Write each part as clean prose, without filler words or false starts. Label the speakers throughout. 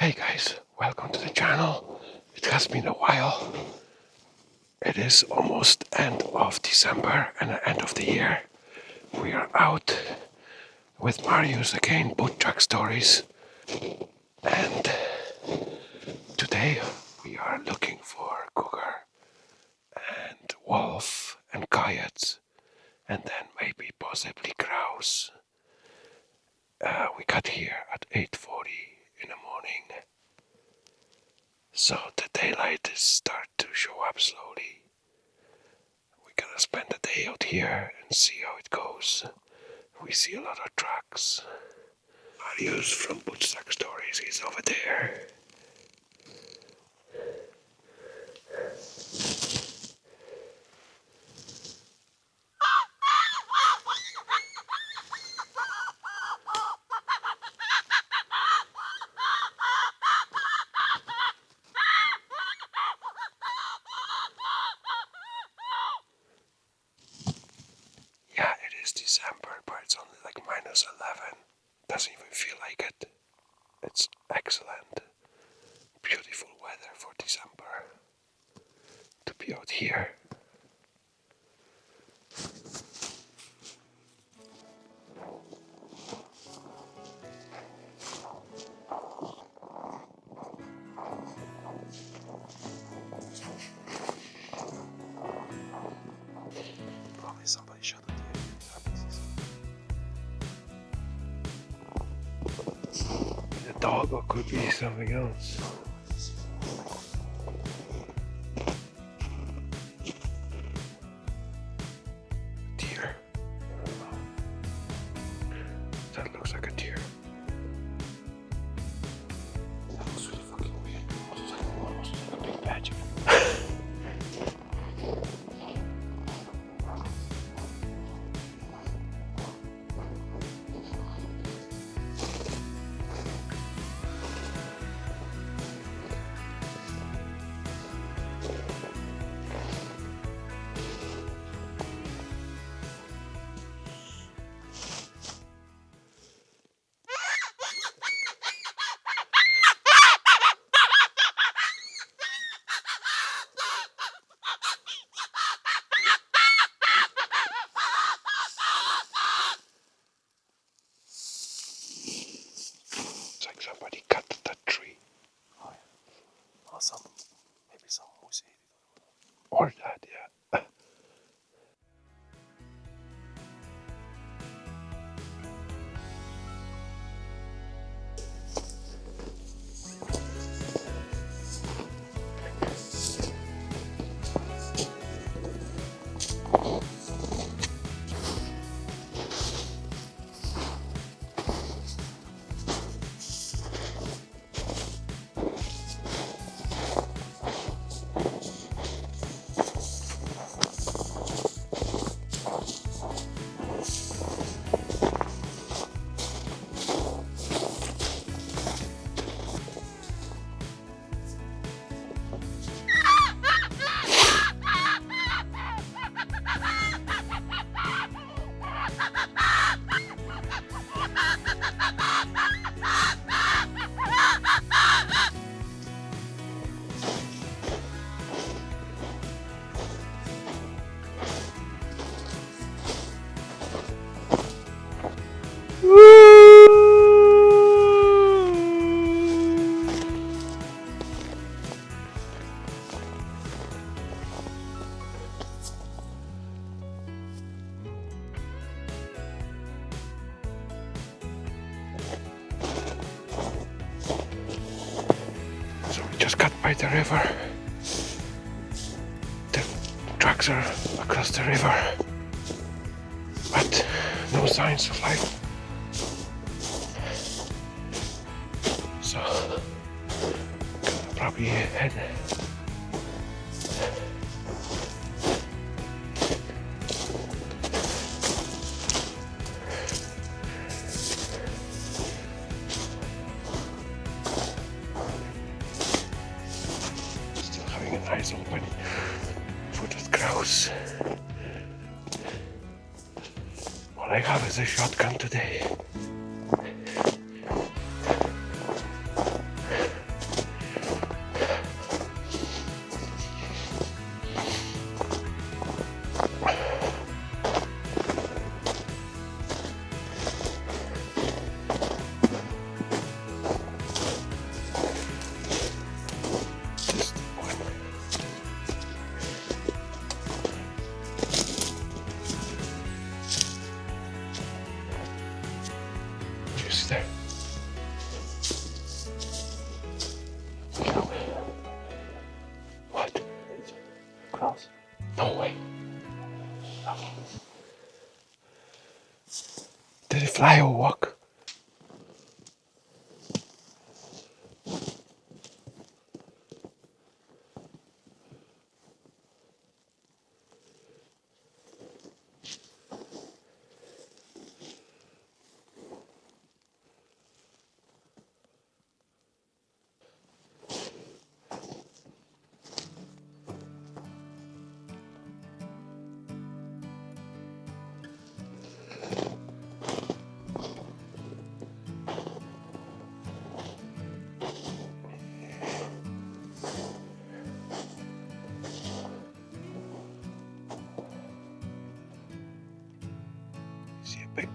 Speaker 1: Hey guys, welcome to the channel. It has been a while. It is almost end of December and the end of the year. We are out with Marius again, boot track stories. And today we are looking for cougar and wolf and coyotes and then maybe possibly grouse. We got here at 8:40 in the morning. So the daylight is start to show up slowly. We're gonna spend the day out here and see how it goes. We see a lot of trucks. Marius from Bootsack Stories is over there. Yeah, it is December, but it's only like -11. Doesn't even feel like it. It's excellent. Beautiful weather for December. To be out here. Probably somebody shot at the dog, or could be something else. Deer. That looks like a deer. That looks really fucking weird. Almost like a big badger. It's like somebody cut that tree. Oh yeah. Or maybe some moose ate it. Or that, yeah. So we just got by the river. The trucks are across the river, but no signs of life. So gonna probably head. Still having an eyes open for that grouse. All I have is a shotgun today. there. What?
Speaker 2: Grouse?
Speaker 1: No way. Did it fly or walk? See a big.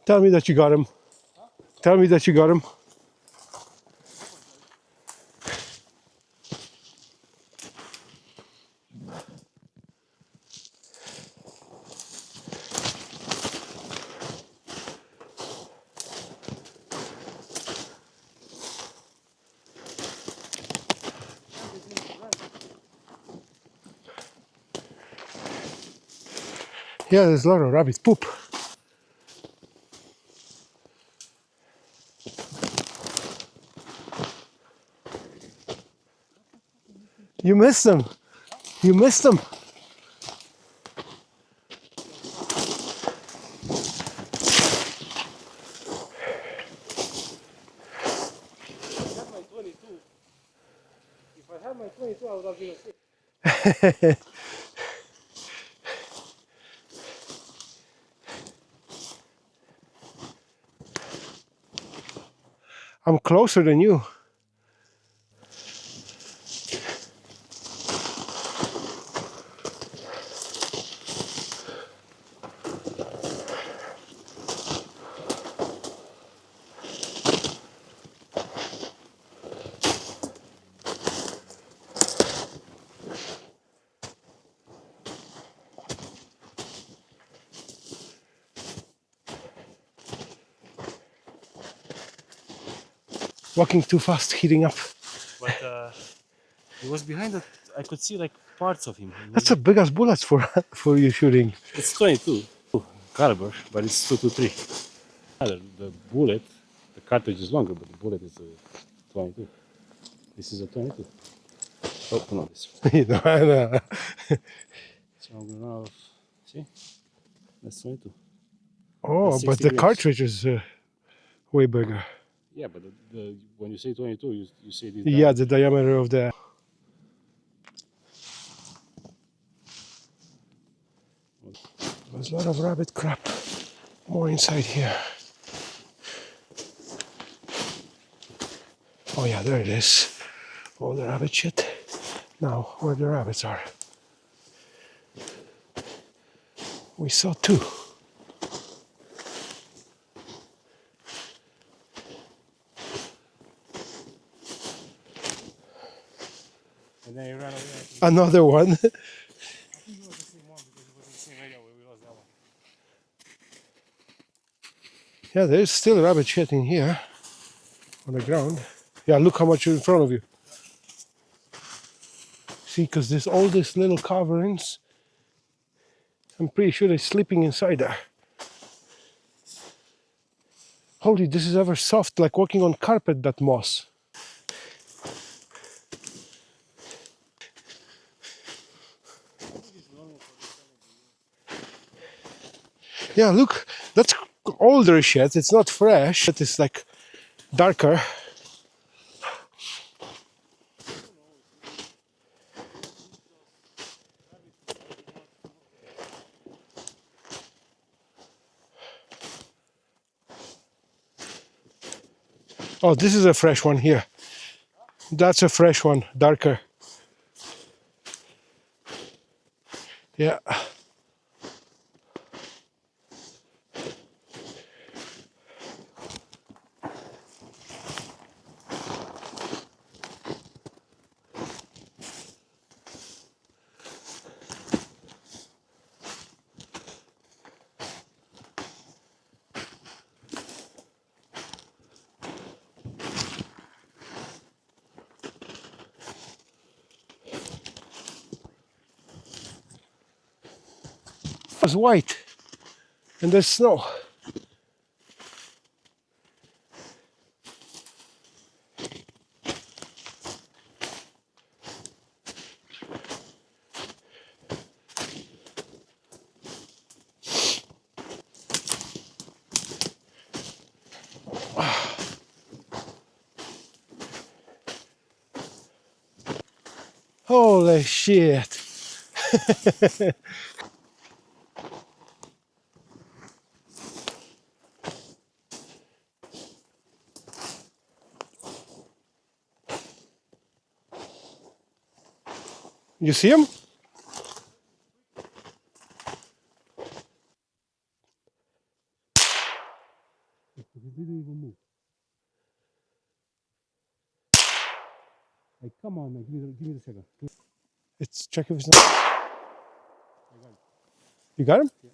Speaker 1: Tell me that you got him. Tell me that you got him. Yeah, there's a lot of rabbit poop. You missed them. You missed them.
Speaker 2: If I had my 22, I would have been okay.
Speaker 1: I'm closer than you. Walking too fast, heating up.
Speaker 2: But he was behind that. I could see like parts of him.
Speaker 1: That's a big ass bullets for for you shooting.
Speaker 2: It's 22 caliber, but it's 223. The bullet, the cartridge is longer, but the bullet is a 22. This is a 22. Oh, no, this one.
Speaker 1: You know, and,
Speaker 2: So I'm gonna have, see? That's 22.
Speaker 1: oh,
Speaker 2: That's
Speaker 1: but
Speaker 2: 60
Speaker 1: the
Speaker 2: grains.
Speaker 1: cartridge is way bigger.
Speaker 2: Yeah, but when you say 22, you say this.
Speaker 1: Yeah, the diameter of the. There's a lot of rabbit crap. More inside here. Oh yeah, there it is. All the rabbit shit. Now, where the rabbits are. We saw two.
Speaker 2: And then he ran away.
Speaker 1: Another one.
Speaker 2: I think it was the same one because it was in the same area where we lost that one.
Speaker 1: Yeah, there's still rabbit shit in here. on the ground. Yeah, look how much is in front of you. See, because there's all these little coverings. I'm pretty sure they're sleeping inside there. Holy, this is ever soft, like walking on carpet, that moss. Yeah, look, that's older yet. It's not fresh. It is like darker. Oh, this is a fresh one here. That's a fresh one, darker. Yeah. It's white and there's snow. Holy shit. You see him?
Speaker 2: He didn't even move. Like, come on, man, give me the second.
Speaker 1: It's check if it's not.
Speaker 2: I got it.
Speaker 1: You got him?
Speaker 2: Yeah.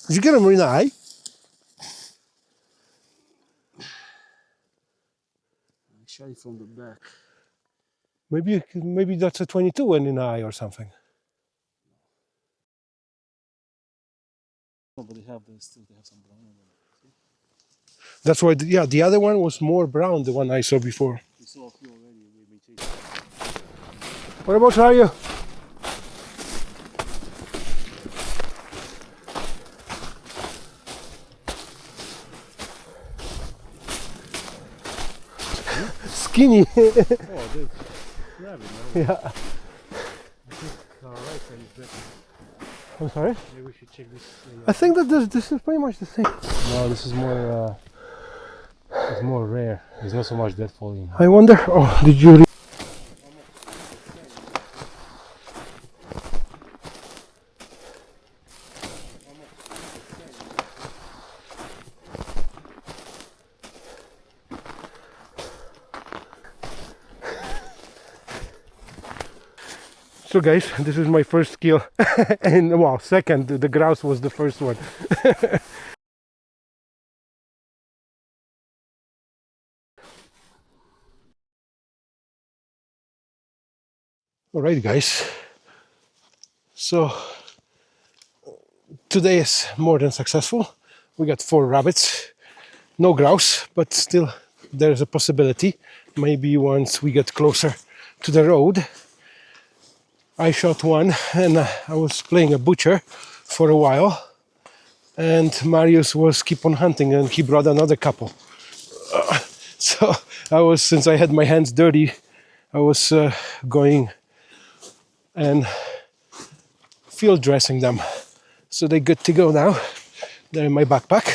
Speaker 1: Did you get him in the eye?
Speaker 2: I shot it from the back.
Speaker 1: Maybe that's a 22 went in the eye or something.
Speaker 2: No, but they have still they have some brown on them.
Speaker 1: That's why, yeah, the other one was more brown, the one I saw before.
Speaker 2: We saw a few already. We may chase.
Speaker 1: What about you? Skinny.
Speaker 2: Oh, the rabbit, no?
Speaker 1: Yeah.
Speaker 2: I think our right side is better.
Speaker 1: I'm sorry?
Speaker 2: Maybe we should check this.
Speaker 1: I think that this is pretty much the same.
Speaker 2: No, this is more. It's more rare. There's not so much dead falling.
Speaker 1: I wonder. Oh, did you? So guys, this is my first kill, and well, second. The grouse was the first one. All right, guys. So today is more than successful. We got 4 rabbits, no grouse, but still there's a possibility. Maybe once we get closer to the road. I shot one, and I was playing a butcher for a while, and Marius was keep on hunting, and he brought another couple. So since I had my hands dirty, I was going and field dressing them. So they're good to go now. They're in my backpack,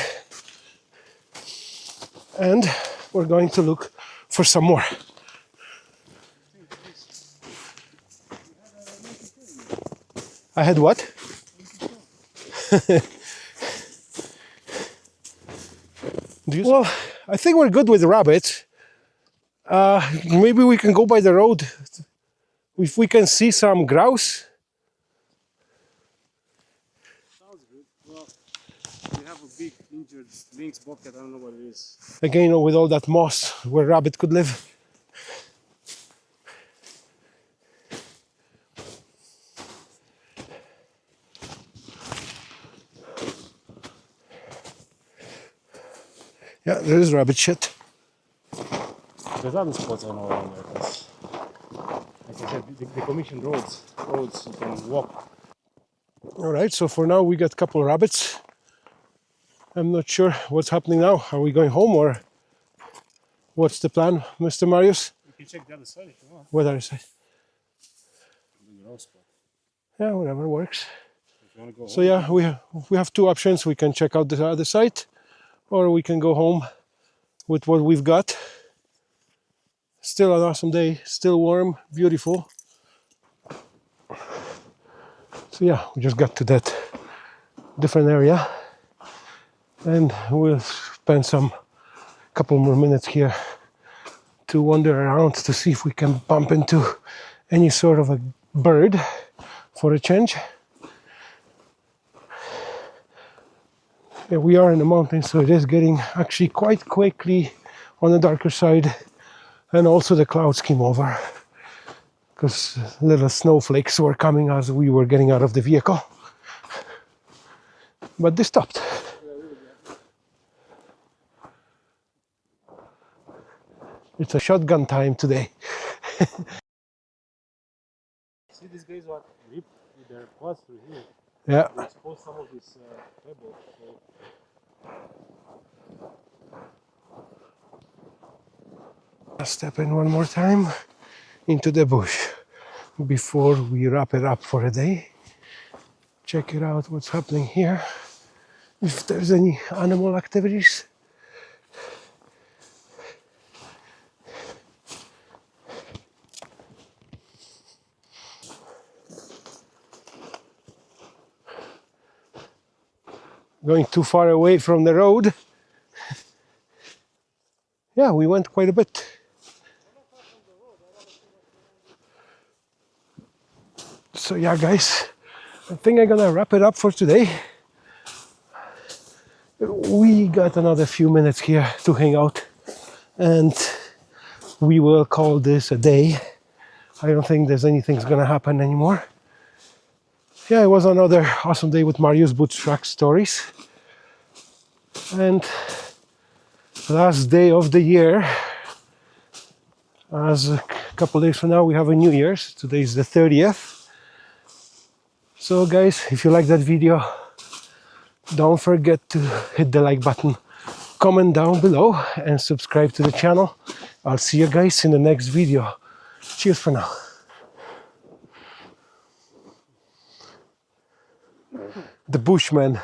Speaker 1: and we're going to look for some more. I had what? Well, I think we're good with the rabbits. Maybe we can go by the road if we can see some grouse.
Speaker 2: Sounds good. Well, we have a big injured lynx bobcat. I don't know what it is.
Speaker 1: Again, with all that moss where rabbit could live. Yeah, there is rabbit shit.
Speaker 2: There's other spots I know around there. Like I said, the commission roads you can walk.
Speaker 1: All right, so for now we got a couple of rabbits. I'm not sure what's happening now. Are we going home or what's the plan, Mr. Marius?
Speaker 2: You can check the other side if you want.
Speaker 1: What other side?
Speaker 2: The grouse spot.
Speaker 1: Yeah, whatever works.
Speaker 2: If you want to go
Speaker 1: So
Speaker 2: home,
Speaker 1: yeah, we have two options. We can check out the other side, or we can go home with what we've got. Still an awesome day, still warm, beautiful. So yeah, we just got to that different area, and we'll spend some couple more minutes here to wander around to see if we can bump into any sort of a bird for a change. Yeah, we are in the mountains, so it is getting actually quite quickly on the darker side, and also the clouds came over because little snowflakes were coming as we were getting out of the vehicle, but they stopped. It's a shotgun time today.
Speaker 2: see these guys what rip with their paws through here.
Speaker 1: Yeah.
Speaker 2: They expose some of this pebble.
Speaker 1: I'll step in one more time into the bush before we wrap it up for a day. Check it out, what's happening here. If there's any animal activities. Going too far away from the road. Yeah, we went quite a bit. So yeah, guys, I think I'm gonna wrap it up for today. We got another few minutes here to hang out, and we will call this a day. I don't think there's anything's gonna happen anymore. Yeah, it was another awesome day with Marius Bootstrack Stories. And last day of the year, as a couple days from now we have a New Year's. Today is the 30th. So guys, if you like that video, don't forget to hit the like button, comment down below, and subscribe to the channel. I'll see you guys in the next video. Cheers for now. The Bushman.